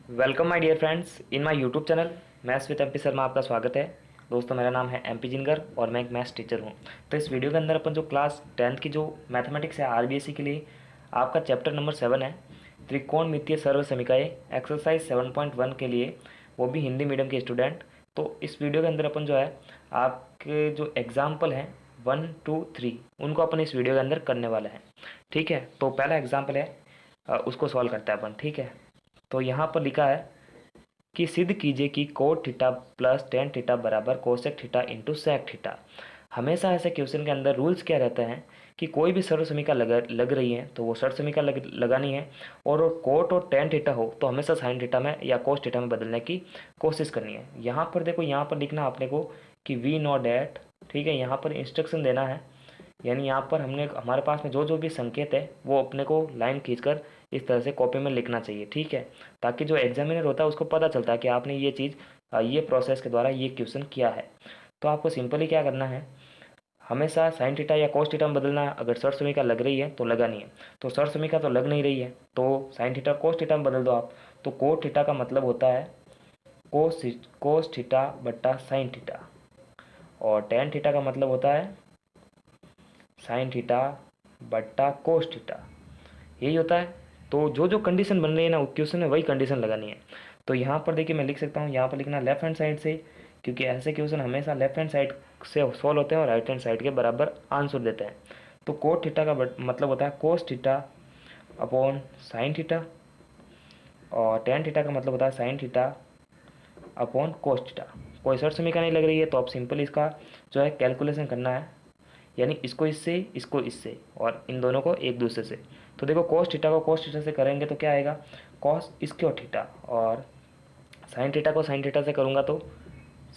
Welcome my dear friends in my YouTube channel maths with MP Sharma. आपका स्वागत है। दोस्तों, मेरा नाम है एमपी जिनगर और मैं एक मैथ्स टीचर हूं। तो इस वीडियो के अंदर अपन जो क्लास 10th की जो मैथमेटिक्स है आरबीएससी के लिए आपका चैप्टर नंबर 7 है, त्रिकोणमितीय सर्व समीकरण, एक्सरसाइज 7.1 के लिए, वो भी हिंदी मीडियम के स्टूडेंट। तो इस वीडियो के अंदर अपन जो है आपके जो एग्जाम्पल हैं 1 2 3 उनको अपन इस वीडियो के अंदर करने वाले हैं। ठीक है, तो पहला एग्जाम्पल है, उसको सॉल्व करते हैं अपन। ठीक है, तो यहाँ पर लिखा है कि सिद्ध कीजिए कि cot theta plus tan theta बराबर cosec theta into sec theta. हमेशा ऐसे क्वेश्चन के अंदर रूल्स क्या रहते हैं कि कोई भी सर्व समीकरण लग रही है तो वो सर्व समीकरण लगानी है, और कोट और टेन थीटा हो तो हमेशा साइन थीटा में या कोस थीटा में बदलने की कोशिश करनी है। यहाँ पर देखो, यहाँ पर लिखना आपने को कि वी नो डैट। ठीक है, यहाँ पर इंस्ट्रक्शन देना है, यानी यहाँ पर हमने हमारे पास में जो जो भी संकेत है वो अपने को लाइन खींचकर इस तरह से कॉपी में लिखना चाहिए। ठीक है, ताकि जो एग्जामिनर होता है उसको पता चलता है कि आपने ये चीज़ ये प्रोसेस के द्वारा ये क्वेश्चन किया है। तो आपको सिंपली क्या करना है, हमेशा साइन थीटा या कोस थीटा में बदलना है। अगर सर्व समीकरण लग रही है तो लगानी है, तो सर्व समीकरण तो लग नहीं रही है तो साइन थीटा कोस थीटा में बदल दो आप। तो कोस थीटा का मतलब होता है कोस थीटा बट्टा साइन थीटा, और टेन थीटा का मतलब होता है साइन थीटा बट्टा कोस थीटा, यही होता है। तो जो जो कंडीशन बन रही है ना वो क्वेश्चन में वही कंडीशन लगानी है। तो यहाँ पर देखिए मैं लिख सकता हूँ, यहाँ पर लिखना लेफ्ट हैंड साइड से, क्योंकि ऐसे क्वेश्चन हमेशा लेफ्ट हैंड साइड से सॉल्व होते हैं और राइट हैंड साइड के बराबर आंसर देते हैं। तो कोट थीटा का मतलब होता है cos theta upon sine theta, और टेन थीटा का मतलब होता है sine theta upon cos theta. कोई सर्च समीकरण नहीं लग रही है तो आप सिंपल इसका जो है कैलकुलेशन करना है, यानी इसको इससे और इन दोनों को एक दूसरे से। तो देखो, कोस थीटा को कोस थीटा से करेंगे तो क्या आएगा, कॉस स्क्वायर थीटा, और साइन थीटा को साइन थीटा से करूँगा तो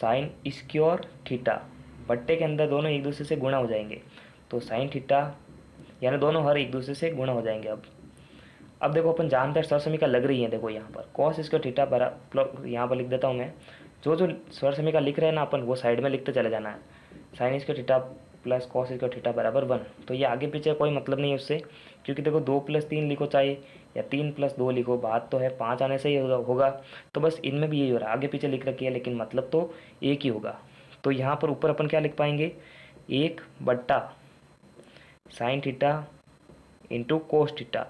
साइन स्क्वायर थीटा। बट्टे के अंदर दोनों एक दूसरे से गुणा हो जाएंगे, तो साइन थीटा, यानी दोनों हर एक दूसरे से गुणा हो जाएंगे। अब देखो, अपन जानते हैं स्वर समीकरण लग रही है। देखो यहाँ पर कॉस स्क्वायर थीटा बराबर, यहाँ पर लिख देता हूँ मैं, जो जो स्वर समीकरण लिख रहे हैं ना अपन वो साइड में लिखते चले जाना है। Sine square theta plus cos square theta बराबर 1। तो ये आगे पीछे कोई मतलब नहीं है उससे, क्योंकि देखो 2+3 लिखो चाहे, या 3+2 लिखो, बात तो है 5 आने से ही होगा। तो बस इनमें भी यही हो रहा है, आगे पीछे लिख रखी है लेकिन मतलब तो एक ही होगा। तो यहाँ पर ऊपर अपन क्या लिख पाएंगे, 1 बट्टा sine theta into cos theta.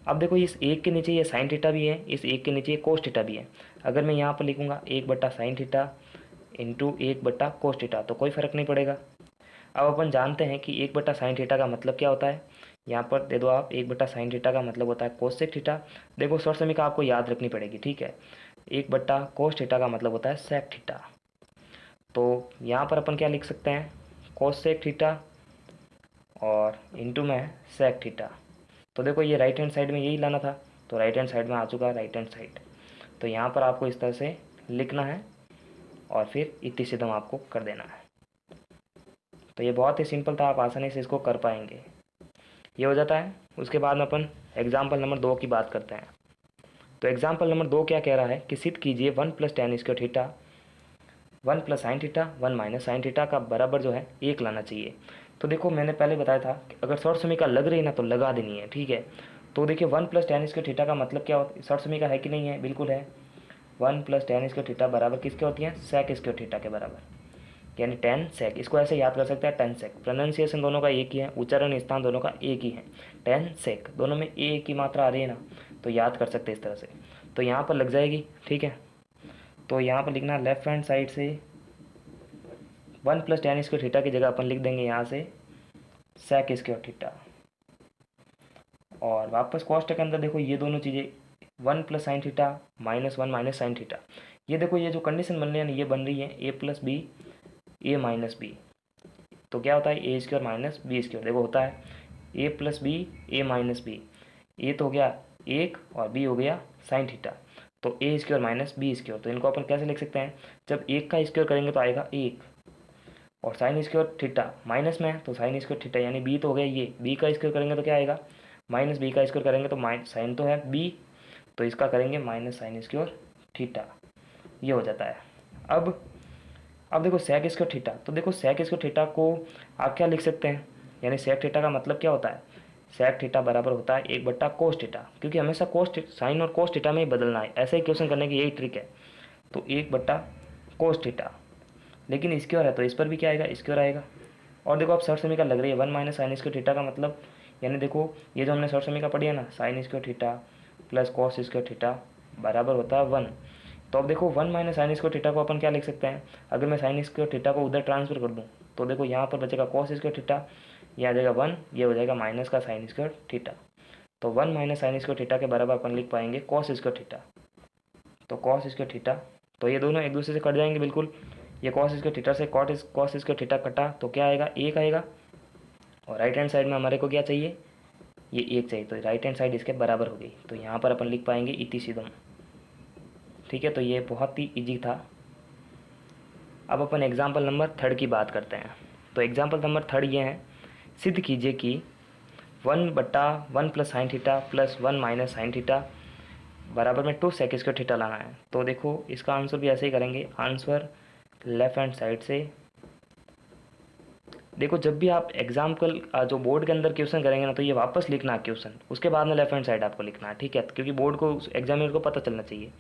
अब देखो, इस एक के नीचे ये साइन थीटा भी है, इस एक के नीचे ये कोस थीटा भी है। अगर मैं यहाँ पर लिखूँगा 1 बट्टा साइन थीटा इंटू 1 बट्टा कोस थीटा तो कोई फ़र्क नहीं पड़ेगा। अब अपन जानते हैं कि 1 बट्टा साइन थीटा का मतलब क्या होता है, यहाँ पर दे दो आप, 1 बट्टा साइन थीटा का मतलब होता है कोसेक थीटा। देखो, शॉर्ट समीकरण आपको याद रखनी पड़ेगी। ठीक है, 1 बट्टा कोस थीटा का मतलब होता है सेक थीटा। तो यहाँ पर अपन क्या लिख सकते हैं, कोसेक थीटा और इंटू में सेक थीटा। तो देखो, ये राइट हैंड साइड में यही लाना था, तो राइट हैंड साइड में आ चुका है राइट हैंड साइड। तो यहाँ पर आपको इस तरह से लिखना है और फिर इतनी सीधम आपको कर देना है। तो ये बहुत ही सिंपल था, आप आसानी से इसको कर पाएंगे। ये हो जाता है। उसके बाद में अपन एग्जाम्पल नंबर 2 की बात करते हैं। तो एग्जाम्पल नंबर 2 क्या कह रहा है कि सिद्ध कीजिए 1 + tan² theta 1 + sin theta 1 - sin theta का बराबर जो है 1 लाना चाहिए। तो देखो, मैंने पहले बताया था कि अगर शॉर्ट समीकरण लग रही है ना तो लगा देनी है। ठीक है, तो देखिए 1 + tan² थीटा का मतलब क्या होता है, शॉर्ट समीकरण है कि नहीं है, बिल्कुल है। 1 + tan² थीटा बराबर किसके होती है, sec² थीटा के बराबर, यानी टेन सेक। इसको ऐसे याद कर सकते हैं, टेन सेक। प्रोनाउंसिएशन दोनों का एक ही है, उच्चारण स्थान दोनों का एक ही है, टेन सेक, दोनों में एक ही मात्रा आ रही है ना, तो याद कर सकते हैं इस तरह से। तो यहाँ पर लग जाएगी। ठीक है, तो यहाँ पर लिखना लेफ्ट हैंड साइड से 1 + tan² थीटा की जगह अपन लिख देंगे यहाँ से sec² थीटा, और वापस कॉस्ट के अंदर देखो ये दोनों चीज़ें 1 + sin थीटा -1 - sin थीटा। ये देखो, ये जो कंडीशन बन रही है ना ये बन रही है a+b a-b। तो क्या होता है, a² - b²। देखो होता है a+b a-b। ए तो हो गया 1 और b हो गया साइन थीटा, तो a² - b²। तो इनको अपन कैसे लिख सकते हैं, जब 1 का स्क्वायर करेंगे तो आएगा 1, और साइन² थीटा माइनस में है तो साइन² थीटा, यानी b तो हो गया ये, b का स्क्वायर करेंगे तो क्या आएगा, -b का स्क्वायर करेंगे तो साइन तो है b, तो इसका करेंगे -sin² थीटा। ये हो जाता है। अब देखो sec² थीटा, तो देखो sec² थीटा को आप क्या लिख सकते हैं, यानी सेक थीटा का मतलब क्या होता है, सेक थीटा बराबर होता है 1/cos थीटा, क्योंकि हमेशा साइन और कोस थीटा में ही बदलना है, ऐसे ही क्वेश्चन करने की यही ट्रिक है। तो 1/cos थीटा, लेकिन स्क्वायर है तो इस पर भी क्या आएगा, स्क्वायर आएगा। और देखो आप शॉर्ट समीकरण लग रही है 1 माइनस साइन स्क्वायर थीटा का मतलब, यानी देखो ये जो हमने शॉर्ट समीकरण पढ़ी है ना, sine square theta plus cos square theta बराबर होता है 1। तो अब देखो 1 माइनस साइन स्क्वायर थीटा को अपन क्या लिख सकते हैं, अगर मैं साइन स्क्वायर थीटा को उधर ट्रांसफर कर दूँ तो देखो यहाँ पर बचेगा कॉस स्क्वायर थीटा, ये आ जाएगा 1, ये हो जाएगा माइनस का साइन स्क्वायर थीटा। तो 1 माइनस साइन स्क्वायर थीटा के बराबर अपन लिख पाएंगे कॉस स्क्वायर थीटा। तो कॉस स्क्वायर थीटा, तो ये दोनों एक दूसरे से कट जाएंगे बिल्कुल, ये कॉस स्क्वायर थीटा से कॉस स्क्वायर थीटा कटा तो क्या आएगा, 1 आएगा। और राइट हैंड साइड में हमारे को क्या चाहिए, ये 1 चाहिए, तो राइट हैंड साइड इसके बराबर हो गई। तो यहाँ पर अपन लिख पाएंगे इति सीधम। ठीक है, तो ये बहुत ही ईजी था। अब अपन एग्जाम्पल नंबर 3 की बात करते हैं। तो एग्जाम्पल नंबर 3 ये है, सिद्ध कीजिए कि 1/1 plus sine theta plus 1 minus sine theta बराबर में 2 सेक स्क्वायर थीटा लाना है। तो देखो इसका आंसर भी ऐसे ही करेंगे, आंसर लेफ्ट हैंड साइड से। देखो जब भी आप एग्जाम्पल जो बोर्ड के अंदर क्वेश्चन करेंगे ना, तो ये वापस लिखना है क्वेश्चन, उसके बाद में लेफ्ट हैंड साइड आपको लिखना है, ठीक है, क्योंकि बोर्ड को एग्जामिनर को पता चलना चाहिए।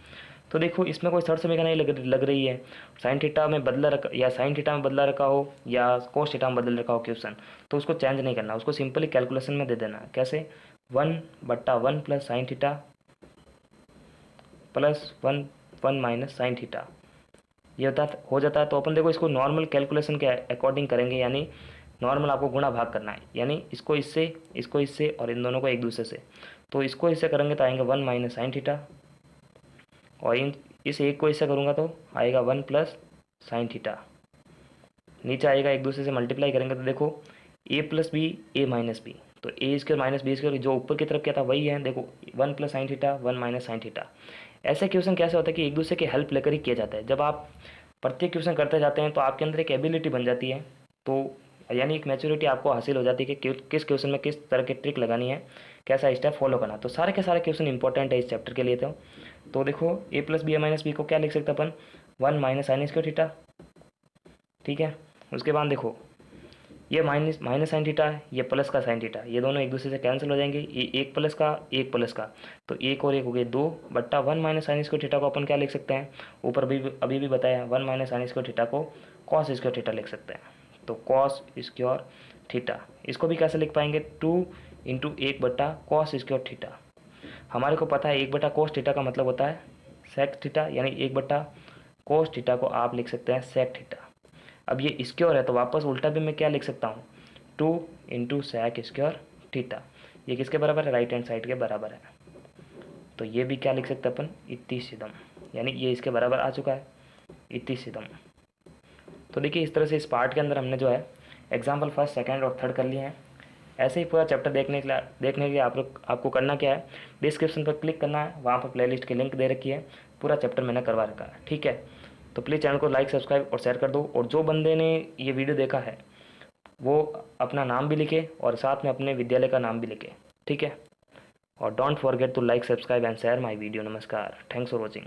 तो देखो इसमें कोई थर्ड समीकरण नहीं लग रही है, साइन थीटा में बदला रखा या साइन थीटा में बदला रखा हो या कोस थीटा में बदल रखा हो क्वेश्चन, तो उसको चेंज नहीं करना, उसको सिंपली कैलकुलेशन में दे देना है। कैसे, 1/1 plus sine theta plus 1 minus sine theta, ये हो जाता है। तो अपन देखो इसको नॉर्मल कैलकुलेशन के अकॉर्डिंग करेंगे, यानी नॉर्मल आपको गुणा भाग करना है, यानी इसको इससे और इन दोनों को एक दूसरे से। तो इसको इससे करेंगे तो आएंगे 1 माइनस साइन थीटा, और इस एक को इससे करूँगा तो आएगा 1 प्लस साइन थीटा। नीचे आएगा एक दूसरे से मल्टीप्लाई करेंगे तो देखो ए प्लस बी ए माइनस बी, तो ए स्क्वायर माइनस बी स्क्वायर जो ऊपर की तरफ क्या था वही है। देखो 1 plus sine theta 1 minus sine theta. ऐसे क्वेश्चन कैसे होता है कि एक दूसरे की हेल्प लेकर ही किया जाता है। जब आप प्रत्येक क्वेश्चन करते जाते हैं तो आपके अंदर एक एबिलिटी बन जाती है, तो यानी एक मैच्योरिटी आपको हासिल हो जाती है कि किस क्वेश्चन में किस तरह की ट्रिक लगानी है, कैसा स्टेप फॉलो करना। तो सारे के सारे क्वेश्चन इंपॉर्टेंट है इस चैप्टर के लिए। तो देखो ए प्लस बी ए माइनस बी को क्या लिख सकते हैं अपन, 1 माइनस साइन स्क्वायर थीटा, ठीक है। उसके बाद देखो ये माइनस साइन थीटा है, ये प्लस का साइन थीटा, ये दोनों एक दूसरे से कैंसिल हो जाएंगे, ये एक प्लस का, तो एक और एक हो गए 2/1 माइनस साइन स्क्वायर थीटा को अपन क्या लिख सकते हैं, ऊपर अभी भी बताया 1 माइनस साइन स्क्वायर थीटा को कॉस स्क्वायर थीटा लिख सकते हैं। तो कॉस स्क्वायर थीटा, इसको भी कैसे लिख पाएंगे, 2 इंटू 1/cos स्क्वायर थीटा। हमारे को पता है 1/cos थीटा का मतलब होता है सेक थीटा, यानी 1/cos थीटा को आप लिख सकते हैं सेक थीटा। अब ये स्क्वायर है तो वापस उल्टा भी मैं क्या लिख सकता हूँ, 2 इंटू सेक स्क्वायर थीटा। ये किसके बराबर है, राइट हैंड साइड के बराबर है। तो ये भी क्या लिख सकते हैं अपन, इति सीधम, यानी ये इसके बराबर आ चुका है, इति सीधम। तो देखिए इस तरह से इस पार्ट के अंदर हमने जो है एग्जाम्पल फर्स्ट सेकंड और थर्ड कर लिए हैं। ऐसे ही पूरा चैप्टर देखने के लिए आपको करना क्या है, डिस्क्रिप्शन पर क्लिक करना है, वहाँ पर प्लेलिस्ट की लिंक दे रखी है, पूरा चैप्टर मैंने करवा रखा है, ठीक है। तो प्लीज़ चैनल को लाइक सब्सक्राइब और शेयर कर दो, और जो बंदे ने ये वीडियो देखा है वो अपना नाम भी लिखे और साथ में अपने विद्यालय का नाम भी लिखे, ठीक है। और don't forget to like subscribe and share my video. नमस्कार, थैंक्स फॉर वॉचिंग।